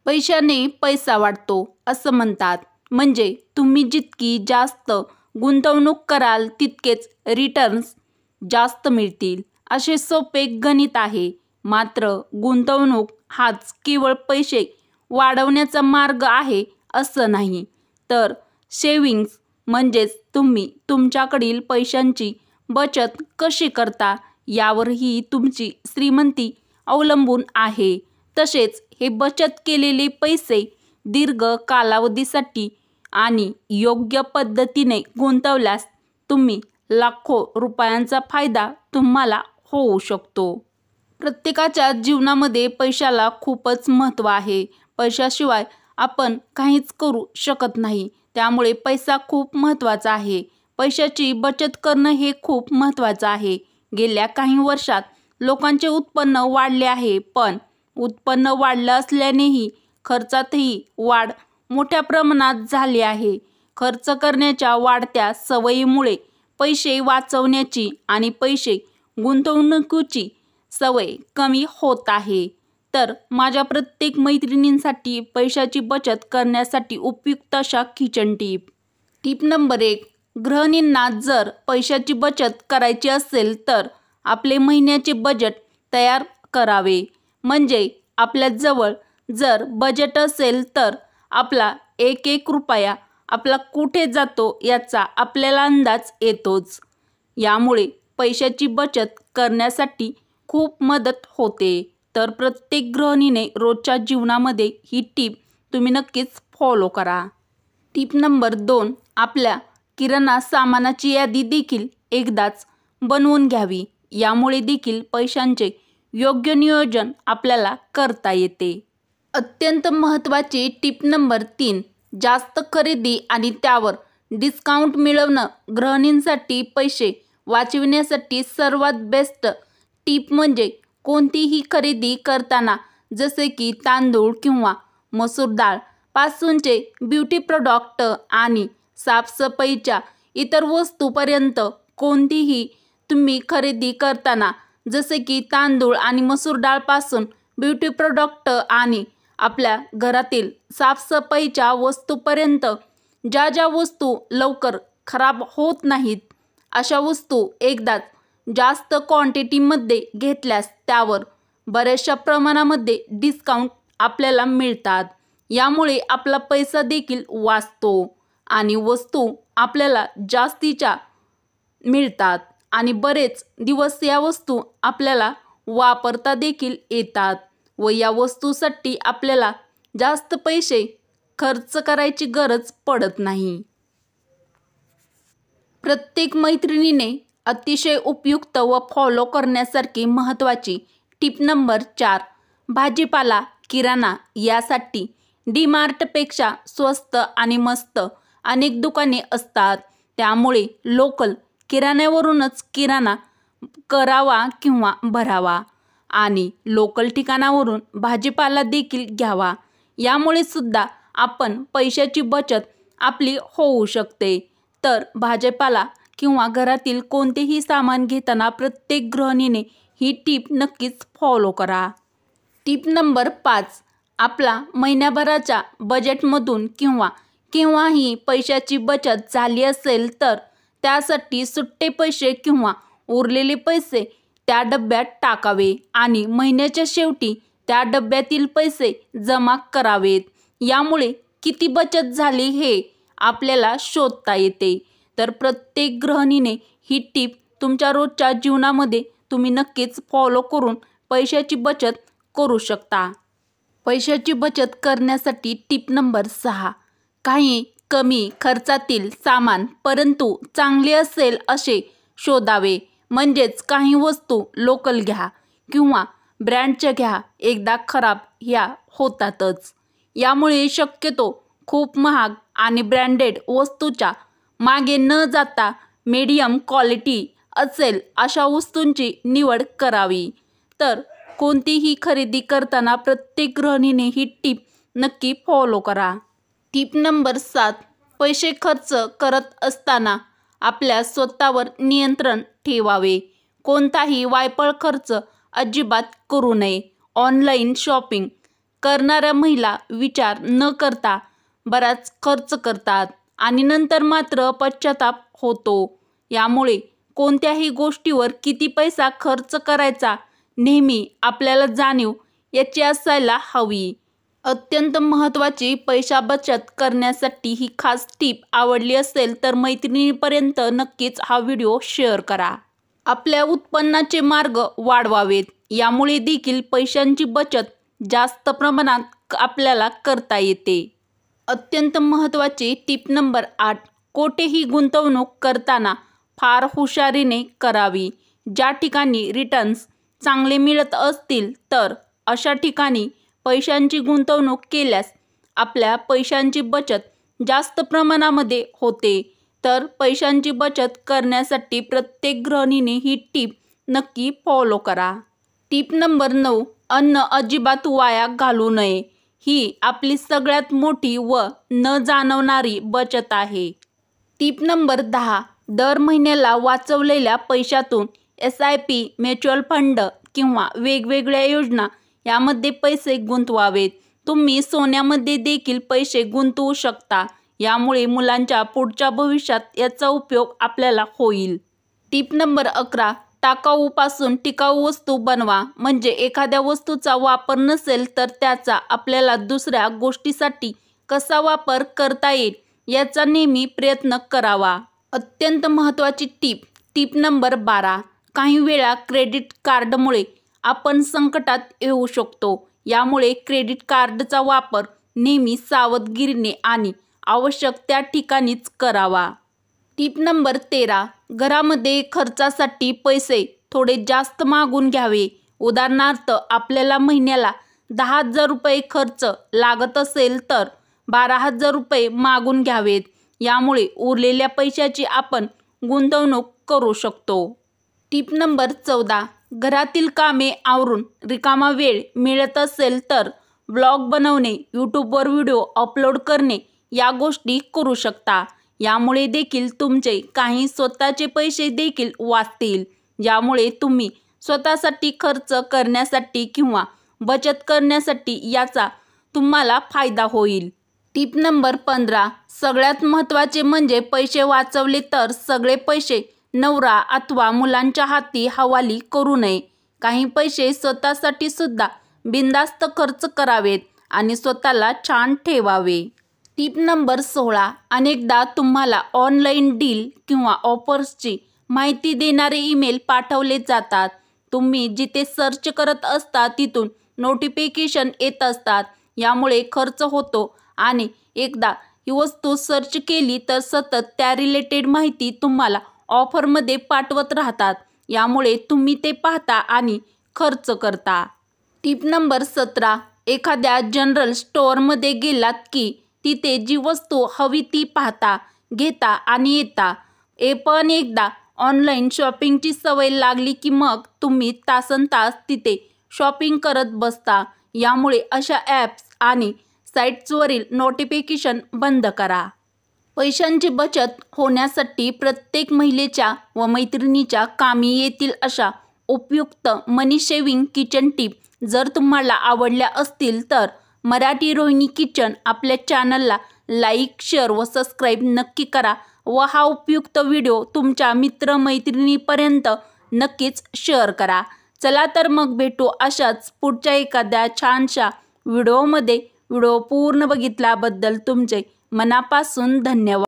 पैशाने पैसा वाढतो असं म्हणतात. म्हणजे तुम्ही जितकी जास्त गुंतवणूक कराल तितकेच रिटर्न्स जास्त मिळतील, असे सोपे गणित आहे. मात्र गुंतवणूक हाच केवळ पैसे वाढवण्याचा मार्ग आहे असं नाही, तर सेव्हिंग्ज म्हणजेच तुम्ही तुमच्याकडील पैशांची बचत कशी करता यावरही तुमची श्रीमंती अवलंबून आहे. तसेच हे बचत केलेले पैसे दीर्घ कालावधीसाठी आणि योग्य पद्धतीने गुंतवल्यास तुम्ही लाखो रुपयांचा फायदा तुम्हाला होऊ शकतो. प्रत्येकाच्या जीवनामध्ये पैशाला खूपच महत्त्व आहे. पैशाशिवाय आपण काहीच करू शकत नाही. त्यामुळे पैसा खूप महत्त्वाचा आहे. पैशाची बचत करणं हे खूप महत्त्वाचं आहे. गेल्या काही वर्षात लोकांचे उत्पन्न वाढले आहे, पण उत्पन्न वाढलं असल्यानेही खर्चातही वाढ मोठ्या प्रमाणात झाली आहे. खर्च करण्याच्या वाढत्या सवयीमुळे पैसे वाचवण्याची आणि पैसे गुंतवणुकीची सवय कमी होत आहे. तर माझ्या प्रत्येक मैत्रिणींसाठी पैशाची बचत करण्यासाठी उपयुक्त अशा किचन टिप. Tip number 1. गृहिणींना जर पैशाची बचत करायची असेल तर आपले महिन्याचे बजेट तयार करावे. म्हणजे आपल्याजवळ जर बजेट असेल तर आपला एक एक रुपया आपला कुठे जातो याचा आपल्याला अंदाज येतोच. यामुळे पैशाची बचत करण्यासाठी खूप मदत होते. तर प्रत्येक गृहिणीने रोजच्या जीवनामध्ये ही टीप तुम्ही नक्कीच फॉलो करा. टीप नंबर 2. आपल्या किराणा सामानाची यादी देखील एकदाच बनवून घ्यावी. यामुळे देखील पैशांचे योग्य नियोजन आपल्याला करता येते. अत्यंत महत्त्वाची टीप नंबर 3. जास्त खरेदी आणि त्यावर डिस्काउंट मिळवणं गृहिणींसाठी पैसे वाचविण्यासाठी सर्वात बेस्ट टीप म्हणजे कोणतीही खरेदी करताना जसे की तांदूळ किंवा मसूर डाळ पासूनचे ब्युटी प्रॉडक्ट आणि साफसफाईच्या इतर वस्तूपर्यंत कोणतीही तुम्ही खरेदी करताना जसे की तांदूळ आणि मसूर डाळपासून ब्युटी प्रॉडक्ट आणि आपल्या घरातील साफसफाईच्या वस्तूपर्यंत ज्या ज्या वस्तू लवकर खराब होत नाहीत अशा वस्तू एकदाच जास्त क्वांटिटीमध्ये घेतल्यास त्यावर बऱ्याचशा प्रमाणामध्ये डिस्काउंट आपल्याला मिळतात. यामुळे आपला पैसा देखील वाचतो आणि वस्तू आपल्याला जास्तीच्या मिळतात आणि बरेच दिवस या वस्तू आपल्याला वापरता देखील येतात व या वस्तूसाठी आपल्याला जास्त पैसे खर्च करायची गरज पडत नाही. प्रत्येक मैत्रिणीने अतिशय उपयुक्त व फॉलो करण्यासारखी महत्त्वाची टीप नंबर 4. भाजीपाला किराणा यासाठी डीमार्टपेक्षा स्वस्त आणि मस्त अनेक दुकाने असतात. त्यामुळे लोकल किराण्यावरूनच किराणा करावा किंवा भरावा आणि लोकल ठिकाणावरून भाजीपाला देखील घ्यावा. यामुळे सुद्धा आपण पैशाची बचत आपली होऊ शकते. तर भाजीपाला किंवा घरातील कोणतेही सामान घेताना प्रत्येक गृहिणीने ही टीप नक्कीच फॉलो करा. टीप नंबर 5. आपला महिन्याभराच्या बजेटमधून केव्हाही पैशाची बचत झाली असेल तर त्यासाठी सुट्टे पैसे किंवा उरलेले पैसे त्या डब्यात टाकावे आणि महिन्याच्या शेवटी त्या डब्यातील पैसे जमा करावेत. यामुळे किती बचत झाली हे आपल्याला शोधता येते. तर प्रत्येक गृहिणीने ही टीप तुमच्या रोजच्या जीवनामध्ये तुम्ही नक्कीच फॉलो करून पैशाची बचत करू शकता. पैशाची बचत करण्यासाठी टीप नंबर 6. काही कमी खर्चातील सामान परंतु चांगले असेल असे शोधावे. म्हणजेच काही वस्तू लोकल घ्या किंवा ब्रँडच्या घ्या. एकदा खराब ह्या होतातच. यामुळे शक्यतो खूप महाग आणि ब्रँडेड वस्तूच्या मागे न जाता मीडियम क्वालिटी असेल अशा वस्तूंची निवड करावी. तर कोणतीही खरेदी करताना प्रत्येक गृहिणीने ही टीप नक्की फॉलो करा. टीप नंबर 7. पैसे खर्च करत असताना आपल्या स्वतःवर नियंत्रण ठेवावे. कोणताही वायफळ खर्च अजिबात करू नये. ऑनलाईन शॉपिंग करणाऱ्या महिला विचार न करता बराच खर्च करतात आणि नंतर मात्र पश्चाताप होतो. यामुळे कोणत्याही गोष्टीवर किती पैसा खर्च करायचा नेहमी आपल्याला जाणीव याची असायला हवी. अत्यंत महत्त्वाची पैसा बचत करण्यासाठी ही खास टीप आवडली असेल तर मैत्रिणींपर्यंत नक्कीच हा व्हिडिओ शेअर करा. आपल्या उत्पन्नाचे मार्ग वाढवावेत. यामुळे देखील पैशांची बचत जास्त प्रमाणात आपल्याला करता येते. अत्यंत महत्त्वाची टीप नंबर 8. कोठेही गुंतवणूक करताना फार हुशारीने करावी. ज्या ठिकाणी रिटर्न्स चांगले मिळत असतील तर अशा ठिकाणी पैशांची गुंतवणूक केल्यास आपल्या पैशांची बचत जास्त प्रमाणामध्ये होते. तर पैशांची बचत करण्यासाठी प्रत्येक गृहिणीने ही टीप नक्की फॉलो करा. टीप नंबर 9. अन्न अजिबात वाया घालू नये. ही आपली सगळ्यात मोठी व न जाणवणारी बचत आहे. टीप नंबर 10. दर महिन्याला वाचवलेल्या पैशातून SIP, म्युच्युअल फंड किंवा वेगवेगळ्या योजना यामध्ये पैसे गुंतवावेत. तुम्ही सोन्यामध्ये देखील पैसे गुंतवू शकता. यामुळे मुलांच्या पुढच्या भविष्यात याचा उपयोग आपल्याला होईल. टीप नंबर 11. टाकाऊपासून टिकाऊ वस्तू बनवा. म्हणजे एखाद्या वस्तूचा वापर नसेल तर त्याचा आपल्याला दुसऱ्या गोष्टीसाठी कसा वापर करता येईल याचा नेहमी प्रयत्न करावा. अत्यंत महत्त्वाची टीप. टीप नंबर 12. काही वेळा क्रेडिट कार्डमुळे आपण संकटात येऊ शकतो. यामुळे क्रेडिट कार्डचा वापर नेहमी सावधगिरीने आणि आवश्यक त्या ठिकाणीच करावा. टीप नंबर 13. घरामध्ये खर्चासाठी पैसे थोडे जास्त मागून घ्यावे. उदाहरणार्थ आपल्याला महिन्याला 10,000 रुपये खर्च लागत असेल तर 12,000 रुपये मागून घ्यावेत. यामुळे उरलेल्या पैशाची आपण गुंतवणूक करू शकतो. टीप नंबर 14. घरातील कामे आवरून रिकामा वेळ मिळत असेल तर ब्लॉग बनवणे, यूट्यूबवर व्हिडिओ अपलोड करणे या गोष्टी करू शकता. यामुळे देखील तुमचे काही स्वतःचे पैसे देखील वाचतील. ज्यामुळे तुम्ही स्वतःसाठी खर्च करण्यासाठी किंवा बचत करण्यासाठी याचा तुम्हाला फायदा होईल. टीप नंबर 15. सगळ्यात महत्त्वाचे म्हणजे पैसे वाचवले तर सगळे पैसे नवरा अथवा मुलांच्या हाती हवाली करू नये. काही पैसे स्वतःसाठी सुद्धा बिनधास्त खर्च करावेत आणि स्वतःला छान ठेवावे. टीप नंबर 16. अनेकदा तुम्हाला ऑनलाईन डील किंवा ऑफर्सची माहिती देणारे ईमेल पाठवले जातात. तुम्ही जिथे सर्च करत असता तिथून नोटिफिकेशन येत असतात. यामुळे खर्च होतो आणि एकदा ही वस्तू सर्च केली तर सतत त्या रिलेटेड माहिती तुम्हाला ऑफरमध्ये पाठवत राहतात. यामुळे तुम्ही ते पाहता आणि खर्च करता. टीप नंबर 17. एखाद्या जनरल स्टोअरमध्ये गेलात की तिथे जी वस्तू हवी ती पाहता, घेता आणि येता. पण एकदा ऑनलाईन शॉपिंगची सवय लागली की मग तुम्ही तासनतास तिथे शॉपिंग करत बसता. यामुळे अशा ॲप्स आणि साईट्सवरील नोटिफिकेशन बंद करा. पैशांची बचत होण्यासाठी प्रत्येक महिलेच्या व मैत्रिणीच्या कामी येतील अशा उपयुक्त मनी सेव्हिंग किचन टीप जर तुम्हाला आवडल्या असतील तर मराठी रोहिणी किचन आपल्या चॅनलला लाईक, शेअर व सबस्क्राईब नक्की करा व हा उपयुक्त व्हिडिओ तुमच्या मित्रमैत्रिणीपर्यंत नक्कीच शेअर करा. चला तर मग भेटू अशाच पुढच्या एखाद्या छानशा व्हिडिओमध्ये. व्हिडिओ पूर्ण बघितल्याबद्दल तुमचे मनापासून धन्यवाद.